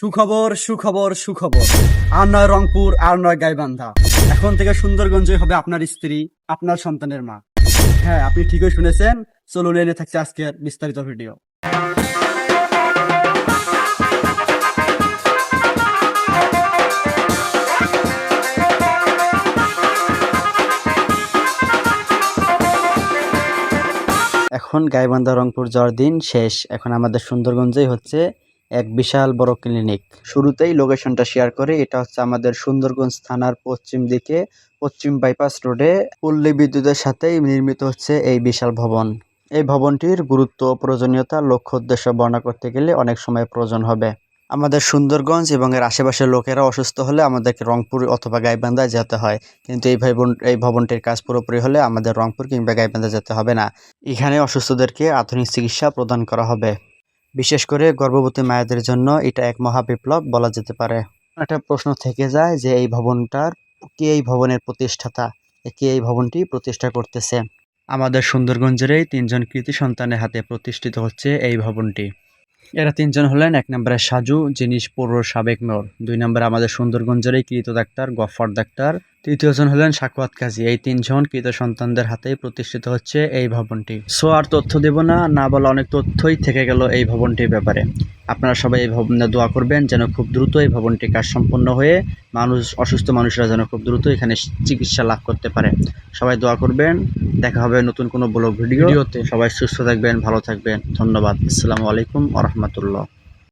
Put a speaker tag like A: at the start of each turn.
A: সুখবর সুখবর সুখবর। আর নয় রংপুর, আর নয় গাইবান্ধা। এখন থেকে সুন্দরগঞ্জই হবে আপনার স্ত্রী, আপনার সন্তানের মা। হ্যাঁ, আপনি ঠিকই শুনেছেন। চলুন এনে থাকছে আজকের বিস্তারিত ভিডিও। এখন গাইবান্ধা রংপুর যাওয়ার দিন শেষ। এখন আমাদের সুন্দরগঞ্জেই হচ্ছে এক বিশাল বড় ক্লিনিক। শুরুতেই লোকেশনটা শেয়ার করে, এটা হচ্ছে আমাদের সুন্দরগঞ্জ থানার পশ্চিম দিকে পশ্চিম বাইপাস রোডে পল্লী বিদ্যুতের সাথেই নির্মিত হচ্ছে এই বিশাল ভবন। এই ভবনটির গুরুত্ব, প্রয়োজনীয়তা, লক্ষ্য উদ্দেশ্য বর্ণনা করতে গেলে অনেক সময় প্রয়োজন হবে। আমাদের সুন্দরগঞ্জ এবং এর আশেপাশের লোকেরা অসুস্থ হলে আমাদেরকে রংপুর অথবা গাইবান্ধায় যেতে হয়, কিন্তু এই ভবনটির কাজ পুরোপুরি হলে আমাদের রংপুর কিংবা গাইবান্ধা যেতে হবে না। এখানে অসুস্থদেরকে আধুনিক চিকিৎসা প্রদান করা হবে। বিশেষ করে গর্ভবতী মায়েদের জন্য এটা এক মহা বিপ্লব বলা যেতে পারে। একটা প্রশ্ন থেকে যায় যে কে এই ভবনের প্রতিষ্ঠাতা, কে এই ভবনটি প্রতিষ্ঠা করতেছে। আমাদের সুন্দরগঞ্জেরই 3জন কৃতি সন্তানের হাতে প্রতিষ্ঠিত হচ্ছে এই ভবনটি। এরা 3জন হলেন, 1 নম্বরে সাজু, যিনি পৌর সাবেক মেয়র। 2 নম্বরে আমাদের সুন্দরগঞ্জেরই কৃত ডাক্তার গফফর ডাক্তার। 3য় জন হলেন সাখাওয়াত কাজী। এই 3জন কৃত সন্তানদের হাতেই প্রতিষ্ঠিত হচ্ছে এই ভবনটি। সো আর তথ্য দেব না বলা অনেক তথ্যই থেকে গেল এই ভবনটির ব্যাপারে। আপনারা সবাই এই ভবনে দোয়া করবেন যেন খুব দ্রুত এই ভবনটির কাজ সম্পন্ন হয়ে অসুস্থ মানুষরা যেন খুব দ্রুত এখানে চিকিৎসা লাভ করতে পারে। সবাই দোয়া করবেন। দেখা হবে নতুন কোনো ব্লগ ভিডিওতে। সবাই সুস্থ থাকবেন, ভালো থাকবেন। ধন্যবাদ। আসসালামু আলাইকুম ওয়া রাহমাতুল্লাহ।